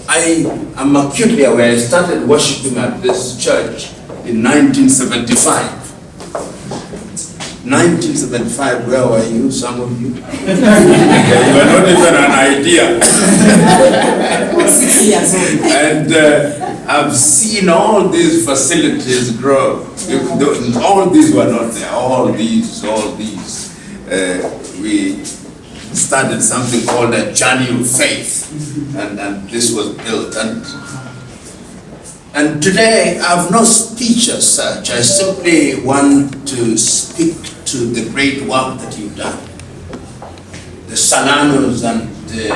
I am acutely aware. I started worshiping at this church in 1975. 1975, where were you, some of you? You were not even an idea. 6 years old. And I've seen all these facilities grow. All these were not there. All these. We started something called a journey of faith, and this was built. And today I have no speech as such. I simply want to speak to the great work that you've done. The Salanos and the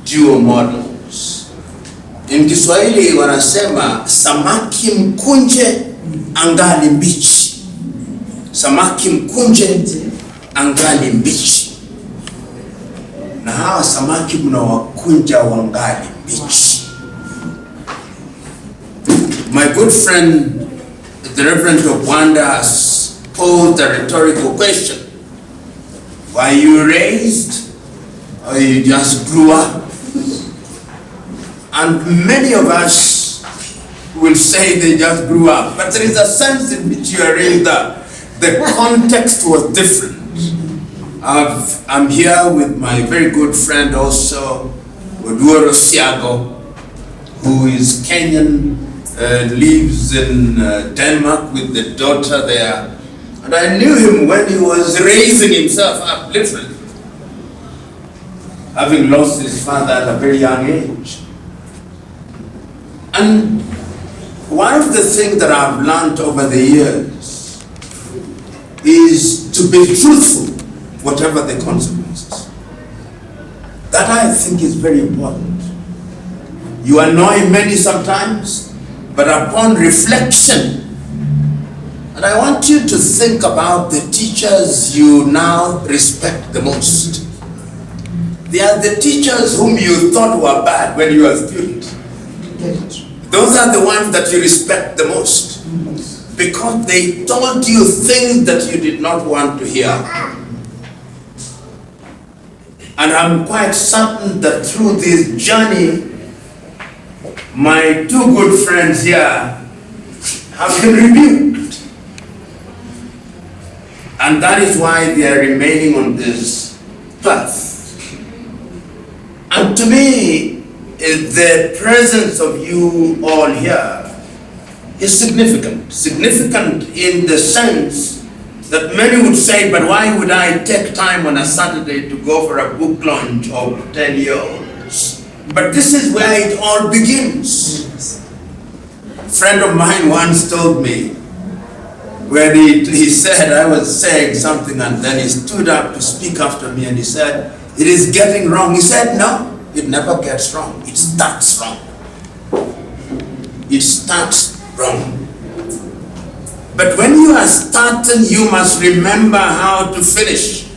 dual models. In Kiswahili wanasema samaki mkunje angali mbichi. Samaki mkunje angali mbichi. Na hawa samaki mnawakunja wangali mbichi. My good friend, the Reverend of Wanda, has posed a rhetorical question. Were you raised or you just grew up? And many of us will say they just grew up, but there is a sense in which you are raised up. The context was different. I'm here with my very good friend also, Oduoro Siago, who is Kenyan, lives in Denmark with the daughter there. And I knew him when he was raising himself up, literally, having lost his father at a very young age. And one of the things that I've learned over the years is to be truthful, whatever the consequences. That I think is very important. You annoy many sometimes, but upon reflection, and I want you to think about the teachers you now respect the most. They are the teachers whom you thought were bad when you were a student. Those are the ones that you respect the most, because they told you things that you did not want to hear. And I'm quite certain that through this journey, my two good friends here have been rebuked. And that is why they are remaining on this path. And to me, the presence of you all here is significant. Significant in the sense that many would say, but why would I take time on a Saturday to go for a book launch of 10-year-olds? But this is where it all begins. A friend of mine once told me, when he said, I was saying something, and then he stood up to speak after me and he said, it is getting wrong. He said, no, it never gets wrong. It starts wrong. It starts wrong. But when you are starting, you must remember how to finish.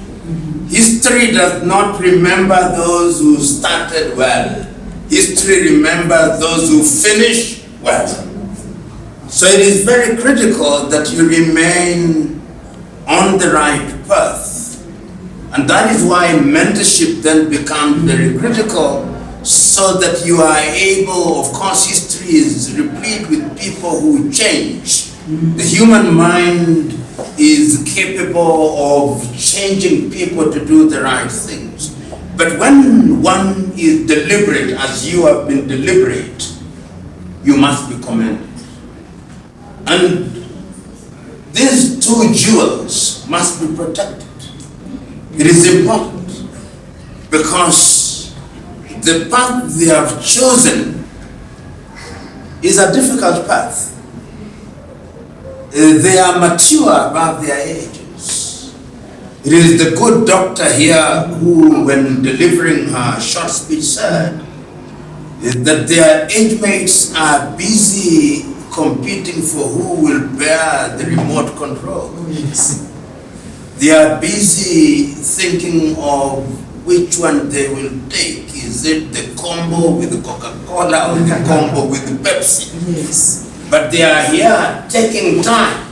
History does not remember those who started well. History remembers those who finish well. So it is very critical that you remain on the right path. And that is why mentorship then becomes very critical, so that you are able, of course, history is replete with people who change. The human mind is capable of changing people to do the right things. But when one is deliberate, as you have been deliberate, you must be commended. And these two jewels must be protected. It is important because the path they have chosen is a difficult path. They are mature above their ages. It is the good doctor here who, when delivering her short speech, said that their age mates are busy competing for who will bear the remote control. Yes. They are busy thinking of which one they will take. Is it the combo with the Coca-Cola or the combo with the Pepsi? Yes. But they are here taking time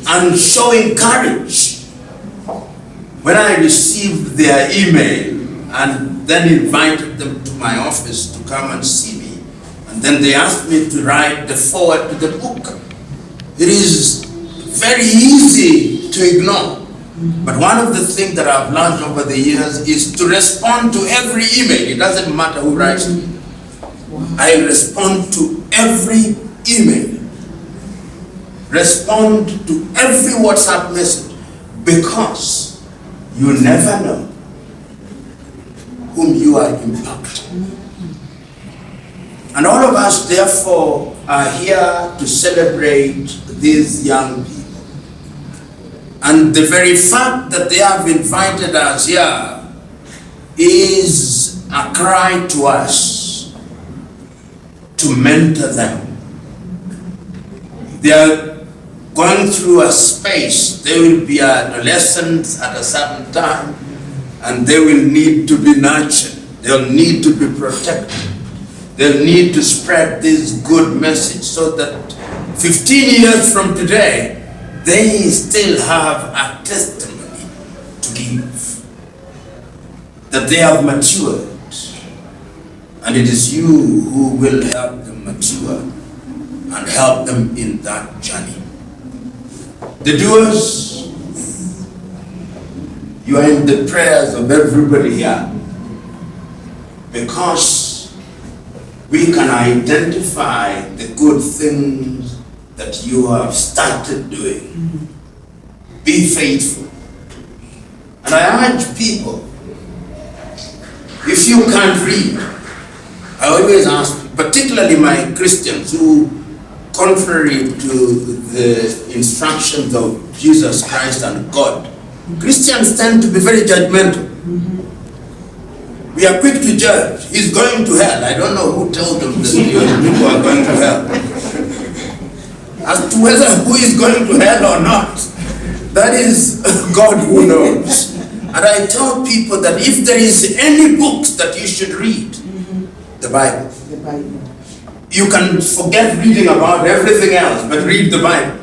and showing courage. When I received their email and then invited them to my office to come and see me. And then they asked me to write the foreword to the book. It is very easy to ignore. But one of the things that I've learned over the years is to respond to every email. It doesn't matter who writes it. I respond to every email. Respond to every WhatsApp message, because you never know whom you are impacting. And all of us, therefore, are here to celebrate these young people. And the very fact that they have invited us here is a cry to us to mentor them. They are going through a space. They will be adolescents at a certain time, and they will need to be nurtured. They'll need to be protected. They'll need to spread this good message so that 15 years from today, they still have a testimony to give, that they have matured, and it is you who will help them mature and help them in that journey. The doers, you are in the prayers of everybody here, because we can identify the good things that you have started doing. Be faithful. And I urge people, if you can't read, I always ask, particularly my Christians who, contrary to the instructions of Jesus Christ and God, Christians tend to be very judgmental. We are quick to judge. He's going to hell. I don't know who told them that people are going to hell. As to whether who is going to hell or not, that is God who knows. And I tell people that if there is any books that you should read, the Bible. The Bible. You can forget reading about everything else, but read the Bible.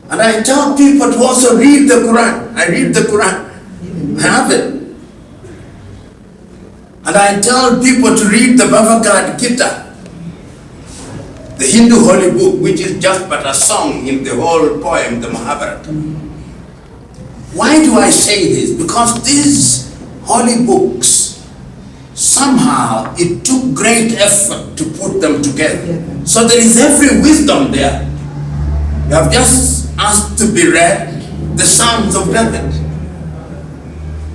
And I tell people to also read the Quran. I read the Quran. I have it. And I tell people to read the Bhagavad Gita, the Hindu holy book, which is just but a song in the whole poem, the Mahabharata. Why do I say this? Because these holy books, somehow it took great effort to put them together. So there is every wisdom there. You have just asked to be read the Psalms of David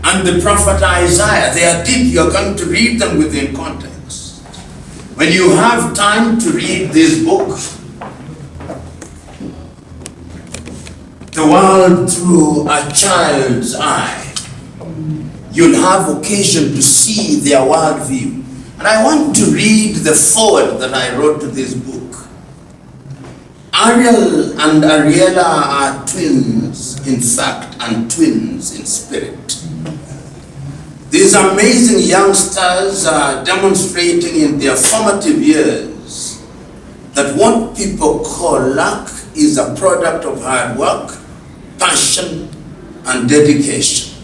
and the prophet Isaiah. They are deep. You are going to read them within context. When you have time to read this book, the world through a child's eye, you'll have occasion to see their worldview. And I want to read the foreword that I wrote to this book. Ariel and Ariella are twins in fact, and twins in spirit. These amazing youngsters are demonstrating in their formative years that what people call luck is a product of hard work, passion, and dedication.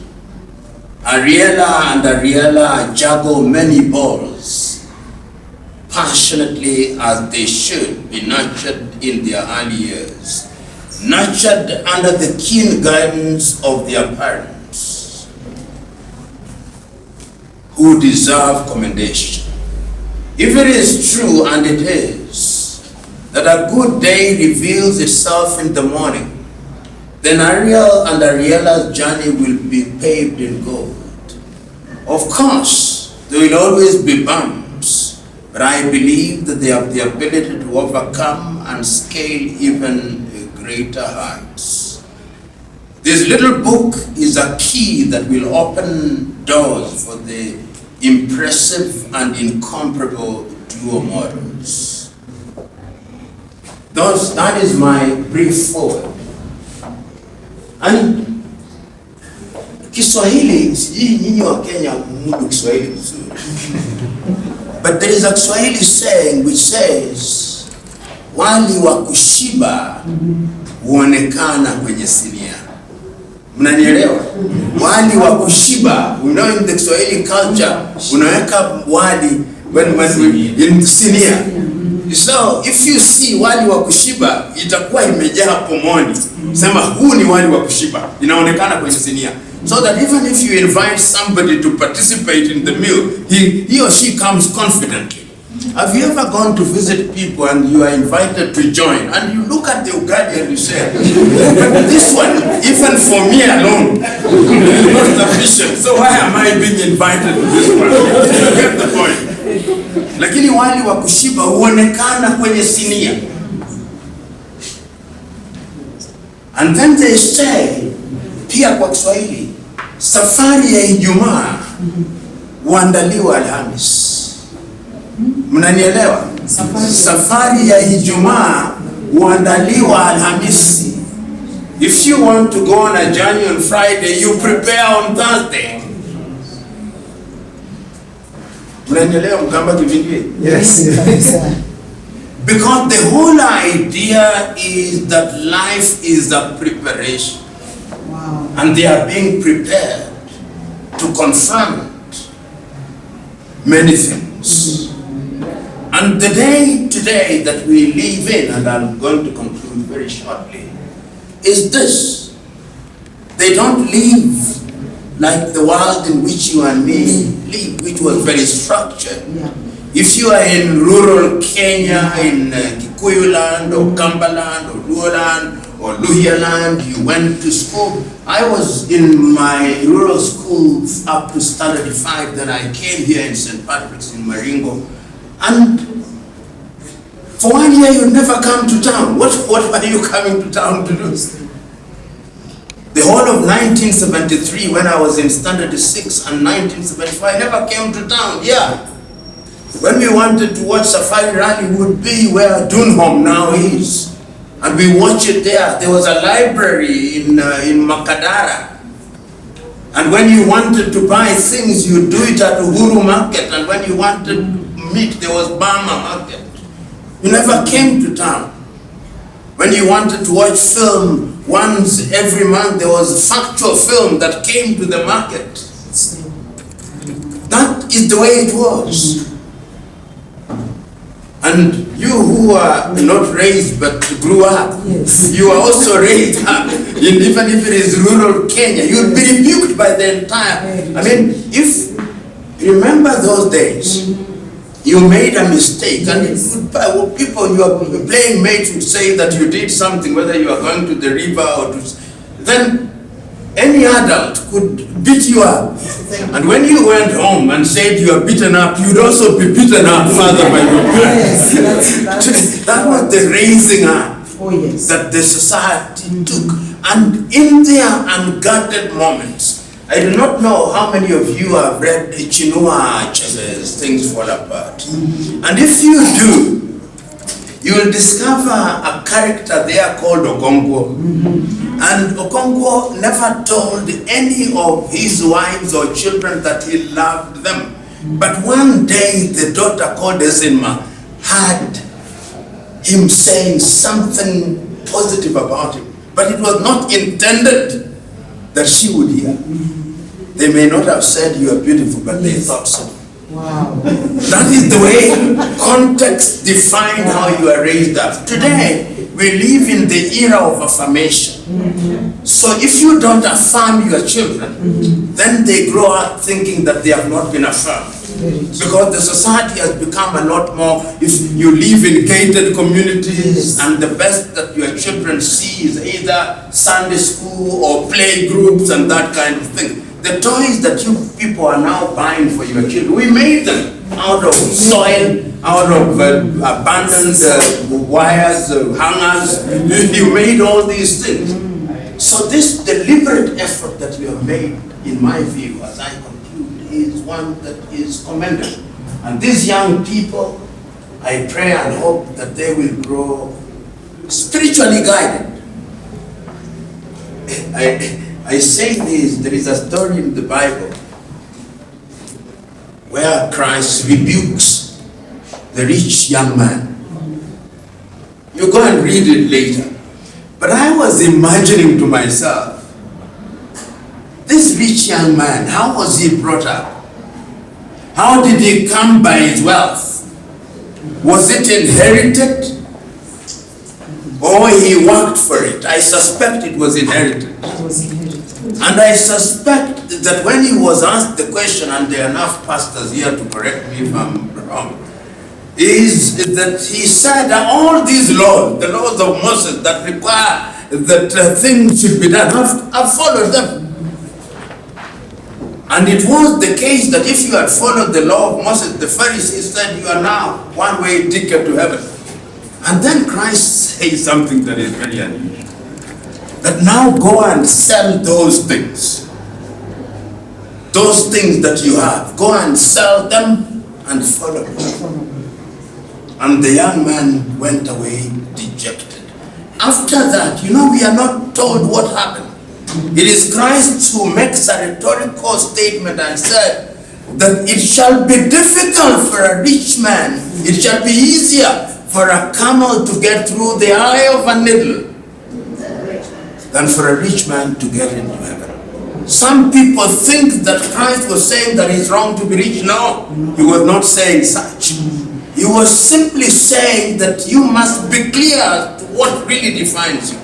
Ariella and Ariella juggle many balls passionately, as they should be nurtured in their early years, nurtured under the keen guidance of their parents, who deserve commendation. If it is true, and it is, that a good day reveals itself in the morning, then Ariel and Ariella's journey will be paved in gold. Of course, there will always be bumps, but I believe that they have the ability to overcome and scale even greater heights. This little book is a key that will open doors for the impressive and incomparable duo models. That is my brief foreword. And Kiswahili, sijui nyinyi wa Kenya mudu Kiswahili vizuri. But there is a Kiswahili saying which says, wali wa kushiba huonekana kwenye sinia. Mnanielewa? Wali wa kushiba. You know, in the Swahili culture, unaweka wali when we in sinia. So if you see wali wa kushiba, itakuwa imejaa pomoni. Sema huu ni wali wa kushiba. Inaonekana kwenye sinia. So that even if you invite somebody to participate in the meal, he or she comes confidently. Have you ever gone to visit people and you are invited to join and you look at the ugali and you say, this one, even for me alone, is not sufficient. So why am I being invited to this one? You get the point. Lakini wali wa kushiba huonekana kwenye sinia. And then they say, pia kwa Kiswahili, safari ya Ijumaa huandaliwa Alhamisi. Mnanielewa? Safari ya Ijumaa huandaliwa Alhamisi. If you want to go on a journey on Friday, you prepare on Thursday. Mnanielewa mkamba kivingine? Yes. Because the whole idea is that life is a preparation. Wow. And they are being prepared to confront many things. And the day today that we live in, and I'm going to conclude very shortly, is this. They don't live like the world in which you and me live, which was very structured. Yeah. If you are in rural Kenya, in Kikuyu land, or Kamba land, or Luo land, or Luhya land, you went to school. I was in my rural school up to standard 5, then I came here in St. Patrick's in Maringo. And for 1 year you never come to town. What are you coming to town to do? The whole of 1973, when I was in standard 6, and 1975, I never came to town. Yeah. When we wanted to watch Safari Rally, would be where Dunham now is. And we watch it there. There was a library in Makadara. And when you wanted to buy things, you do it at Uhuru Market. And when you wanted meat, there was Bama Market. You never came to town. When you wanted to watch film, once every month, there was a factual film that came to the market. That is the way it was. And you who are not raised but grew up, Yes. you are also raised up, even if it is rural Kenya, you'll be rebuked by the entire. I mean, if you remember those days, you made a mistake, and people you are playing mates would say that you did something, whether you are going to the river or to, then any adult could beat you up. And when you went home and said you are beaten up, you'd also be beaten up further by your parents. Yes, That was the raising up oh yes. that the society took. And in their unguarded moments, I do not know how many of you have read Chinua Achebe's Things Fall Apart. And if you do, you will discover a character there called Okonkwo. And Okonkwo never told any of his wives or children that he loved them. But one day the daughter called Ezinma heard him saying something positive about him. But it was not intended that she would hear. They may not have said you are beautiful, but they thought so. Wow. That is the way context defines how you are raised up. Today, we live in the era of affirmation. So if you don't affirm your children, then they grow up thinking that they have not been affirmed. Because the society has become a lot more, if you live in gated communities, Yes. and the best that your children see is either Sunday school or play groups and that kind of thing. The toys that you people are now buying for your children, we made them out of soil, out of abandoned wires, hangers. You made all these things. So this deliberate effort that we have made, in my view, as I conclude, is one that is commendable. And these young people, I pray and hope that they will grow spiritually guided. I say this, there is a story in the Bible where Christ rebukes the rich young man. You go and read it later. But I was imagining to myself, this rich young man, how was he brought up? How did he come by his wealth? Was it inherited? Or he worked for it? I suspect it was inherited. It was inherited. And I suspect that when he was asked the question, and there are enough pastors here to correct me if I'm wrong, is that he said that all these laws, the laws of Moses that require that things should be done, I've followed them. And it was the case that if you had followed the law of Moses, the Pharisees said you are now one-way ticket to heaven. And then Christ says something that is very unusual. That now go and sell those things. Those things that you have. Go and sell them and follow me. And the young man went away dejected. After that, we are not told what happened. It is Christ who makes a rhetorical statement and said that it shall be difficult for a rich man, it shall be easier for a camel to get through the eye of a needle than for a rich man to get into heaven. Some people think that Christ was saying that it's wrong to be rich. No, he was not saying such. He was simply saying that you must be clear to what really defines you.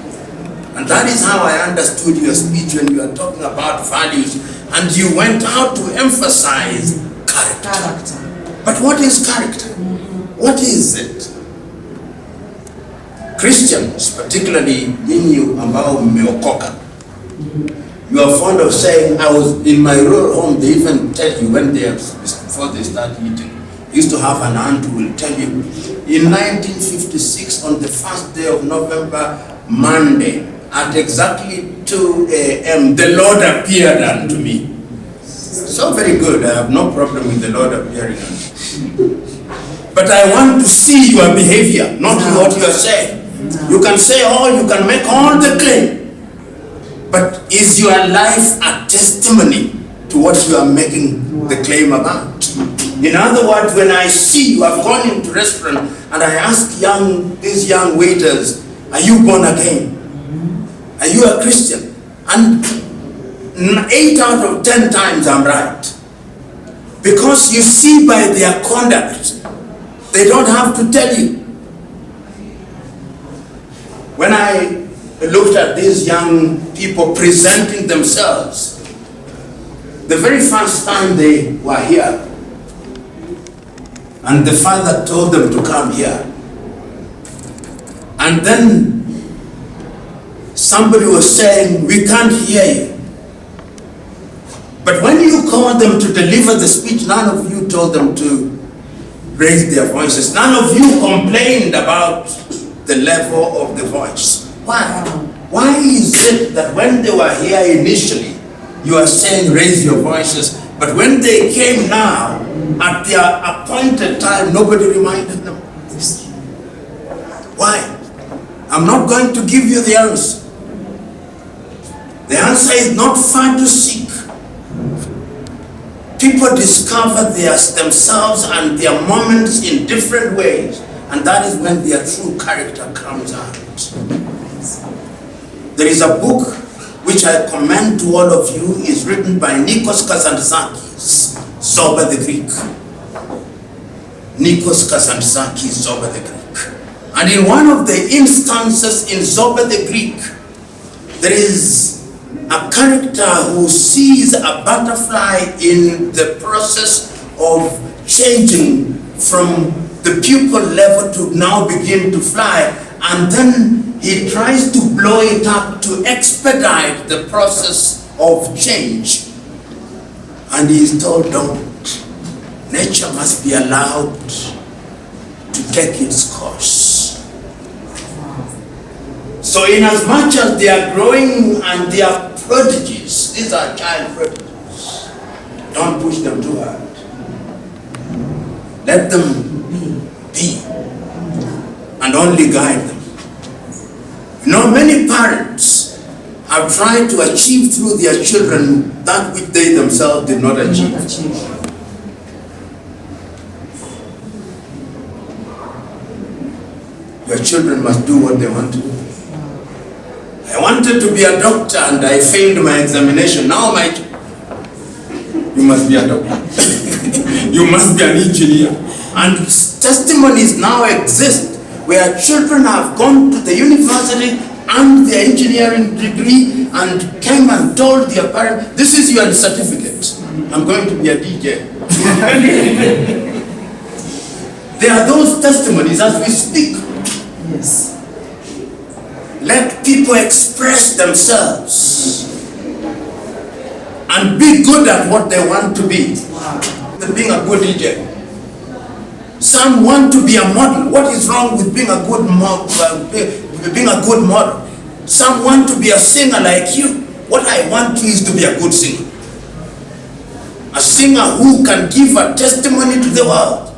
And that is how I understood your speech when you were talking about values, and you went out to emphasize character. But what is character? What is it? Christians, particularly in you ambao mmeokoka, you are fond of saying, I was in my rural home, they even tell you when they are, before they start eating, used to have an aunt who will tell you, in 1956, on the first day of November, Monday, at exactly 2 a.m., the Lord appeared unto me. So very good, I have no problem with the Lord appearing unto me. But I want to see your behavior, not what you are saying. You can say you can make all the claim, but is your life a testimony to what you are making the claim about? In other words, when I see you have gone into restaurant and I ask these young waiters, are you born again? Are you a Christian? And 8 out of 10 times I'm right. Because you see by their conduct, they don't have to tell you. When I looked at these young people presenting themselves, the very first time they were here, and the father told them to come here, and then somebody was saying, we can't hear you. But when you called them to deliver the speech, none of you told them to raise their voices. None of you complained about the level of the voice. Why? Why is it that when they were here initially, you are saying raise your voices, but when they came now, at their appointed time, nobody reminded them? Why? I'm not going to give you the answer. The answer is not far to seek. People discover themselves and their moments in different ways, and that is when their true character comes out. There is a book which I commend to all of you, is written by Nikos Kazantzakis, Zoba the Greek. Nikos Kazantzakis, Zoba the Greek. And in one of the instances in Zoba the Greek, there is a character who sees a butterfly in the process of changing from the pupal level to now begin to fly, and then he tries to blow it up to expedite the process of change. And he is told, don't. Nature must be allowed to take its course. So in as much as they are growing and they are prodigies, these are child prodigies, don't push them too hard. Let them be and only guide them. Many parents have tried to achieve through their children that which they themselves did not achieve. Your children must do what they want to do. I wanted to be a doctor and I failed my examination. Now my you must be a doctor. You must be an engineer. And testimonies now exist where children have gone to the university and their engineering degree and came and told their parents, this is your certificate. I'm going to be a DJ. There are those testimonies as we speak. Yes. Let people express themselves and be good at what they want to be. Wow. Being a good DJ. Some want to be a model. What is wrong with being a good model? Some want to be a singer like you. What I want is to be a good singer. A singer who can give a testimony to the world.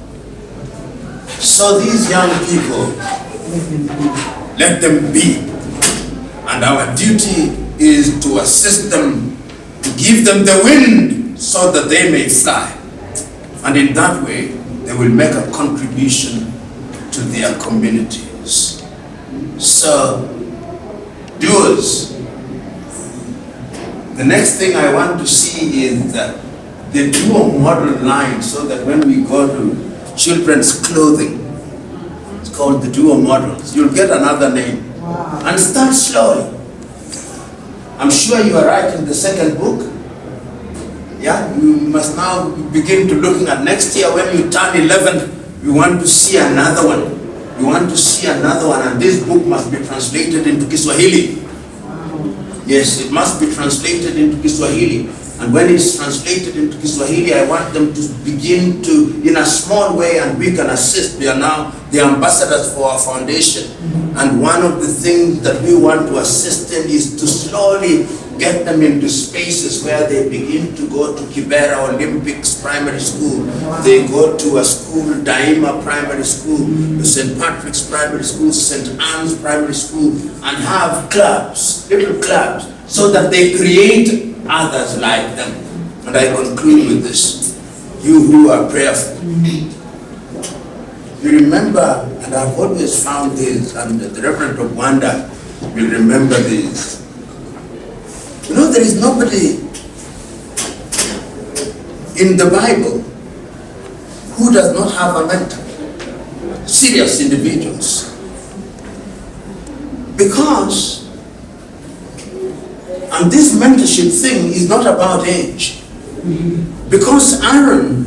So these young people, let them be. And our duty is to assist them, to give them the wind so that they may fly. And in that way, they will make a contribution to their communities. So, doers. The next thing I want to see is that they do a model line so that when we go to children's clothing, it's called the duo models. You'll get another name. Wow. And start slowly. I'm sure you are writing the second book. Yeah, you must now begin to looking at next year when you turn 11, we want to see another one. We want to see another one, and this book must be translated into Kiswahili. Wow. Yes, it must be translated into Kiswahili. And when it's translated into Kiswahili, I want them to begin to, in a small way, and we can assist. They are now the ambassadors for our foundation. And one of the things that we want to assist in is to slowly get them into spaces where they begin to go to Kibera Olympics Primary School. Wow. They go to a school, Daima Primary School, St. Patrick's Primary School, St. Anne's Primary School, and have clubs, little clubs, so that they create others like them. And I conclude with this. You who are prayerful, you remember, and I've always found this, and the Reverend of Wanda will remember this. You know, there is nobody in the Bible who does not have a mentor. Serious individuals. Because, and this mentorship thing is not about age. Because Aaron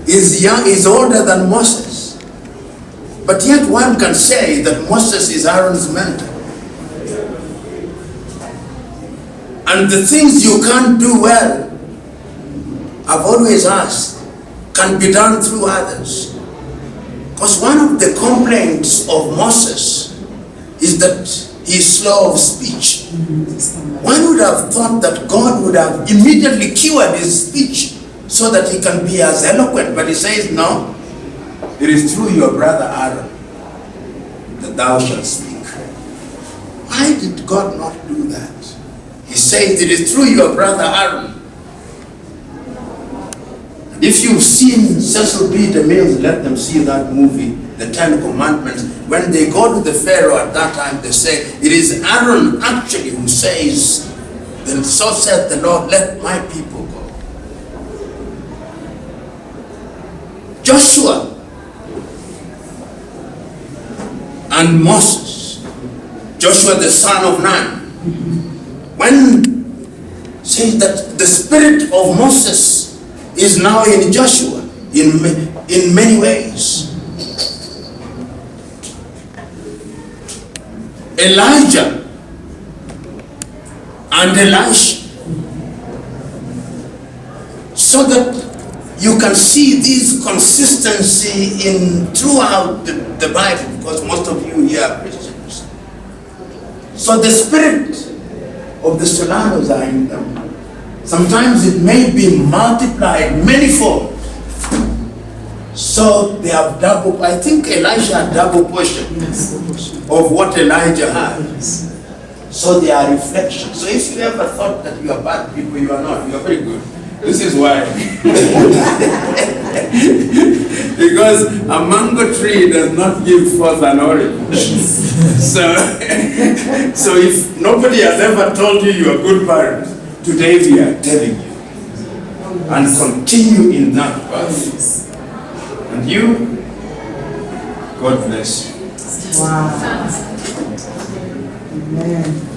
is young, is older than Moses. But yet one can say that Moses is Aaron's mentor. And the things you can't do well, I've always asked, can be done through others. Because one of the complaints of Moses is that he is slow of speech. One would have thought that God would have immediately cured his speech so that he can be as eloquent. But he says, no, it is through your brother Aaron that thou shalt speak. Why did God not do that? He says it is through your brother Aaron. If you've seen Cecil B. DeMille, let them see that movie, The Ten Commandments. When they go to the Pharaoh at that time, they say, it is Aaron actually who says, then so said the Lord, let my people go. Joshua and Moses, Joshua the son of Nun, when says that the spirit of Moses is now in Joshua in many ways. Elijah and Elisha, so that you can see this consistency in throughout the Bible, because most of you here are Christians. So the spirit of the Solanos are in them. Sometimes it may be multiplied manifold. So they have double, I think Elisha had double portion of what Elijah had. So they are reflections. So if you ever thought that you are bad people, you are not. You are very good. This is why. Because a mango tree does not give forth an orange. So if nobody has ever told you you are a good parent, today we are telling you. and continue in that path. And you, God bless you. Wow. Amen.